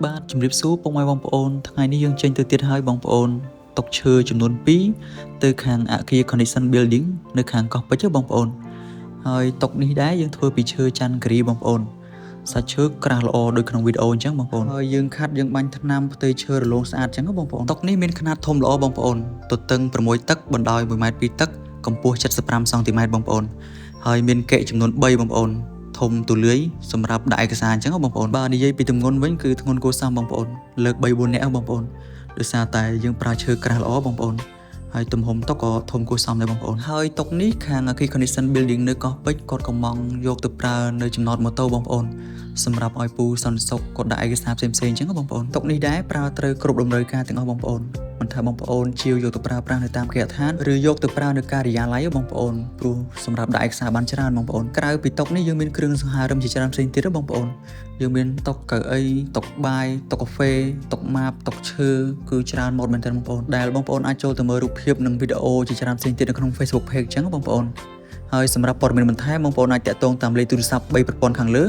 បាទជំរាបសួរពុកម៉ែបងប្អូនថ្ងៃនេះយើងចេញទៅទៀតហើយបងប្អូនតុកឈើចំនួន2ទៅខាងអគារ Connection Building នៅខាងកោះពេជ្របងប្អូនហើយតុកនេះដែរយើងធ្វើពីឈើច័ន្ទគិរីបងប្អូនសាច់ឈើក្រាស់ល្អដូចក្នុងវីដេអូអញ្ចឹងបងប្អូនហើយយើងខាត់យើងបាញ់ថ្នាំផ្ទៃឈើរលោងស្អាតអញ្ចឹងបងប្អូនតុកនេះមានຂະຫນាតធំល្អបងប្អូនទទឹង6តឹកបណ្ដោយ1ម៉ែត្រ2តឹកកម្ពស់75សង់ទីម៉ែត្របងប្អូនហើយមានកែកចំនួន3បងប្អូនធំទូលាយសម្រាប់ដាក់ឯកសារអញ្ចឹងបងប្អូនបាទនិយាយពីទម្ងន់វិញគឺធ្ងន់គួរសមបងប្អូនលើក 3-4 នាក់បងប្អូនដោយសារតែយើងប្រើឈើក្រាស់ល្អបងប្អូនហើយទំហំតុកក៏ធំគួរសមដែរបងប្អូនហើយតុកនេះខាងអគារ Connection Building នៅកោះពេជ្រគាត់កំងយកទៅប្រើនៅចំណតម៉ូតូបងប្អូនសម្រាប់ឲ្យពូសន្តិសុខគាត់ដាក់ឯកសារផ្សេងៗអញ្ចឹងបងប្អូនតុកនេះដែរប្រើត្រូវគ្រប់តម្រូវការទាំងអស់បងប្អូនមិនថាបងប្អូនជាវយកទៅប្រើប្រាស់នៅតាមគេហដ្ឋានឬយកទៅប្រើនៅការិយាល័យបងប្អូនព្រោះសម្រាប់ដាក់ឯកសារបានច្រើនបងប្អូនក្រៅពីតុកនេះយើងមានគ្រឿងសង្ហារឹមជាច្រើនផ្សេងទៀតបងប្អូនយើងមានតុកកៅអីតុកបាយតុកកាហ្វេតុកម៉ាបតុកឈើគឺច្រើនម៉ូតមែនទែនបងប្អូនដែលបងប្អូនអាចចូលទៅមើលរូបភាពនិងវីដេអូជាច្រើនផ្សេងទៀតនៅក្នុង Facebook Page អញ្ចឹងបងប្អូនហើយសម្រាប់ព័ត៌មានបន្ថែមបងប្អូនអាចតាក់ទងតាមលេខទូរស័ព្ទ3ប្រព័ន្ធខាងលើ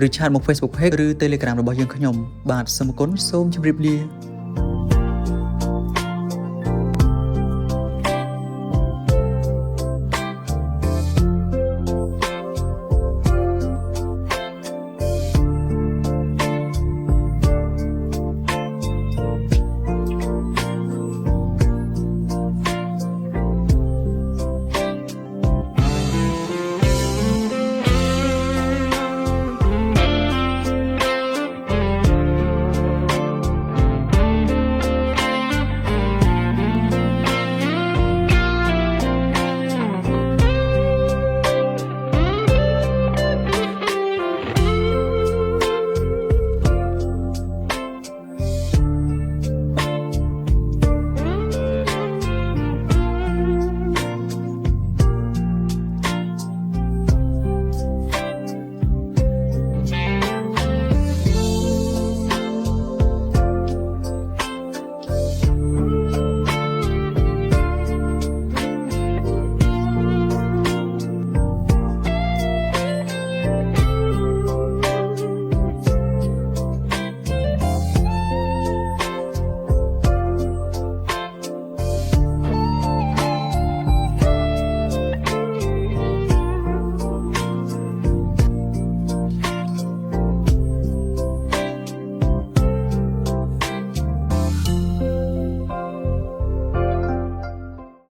ឬឆាតមក Facebook Page ឬ Telegram របស់យើងខ្ញុំបាទសូមអរគុណសូមជម្រាបលា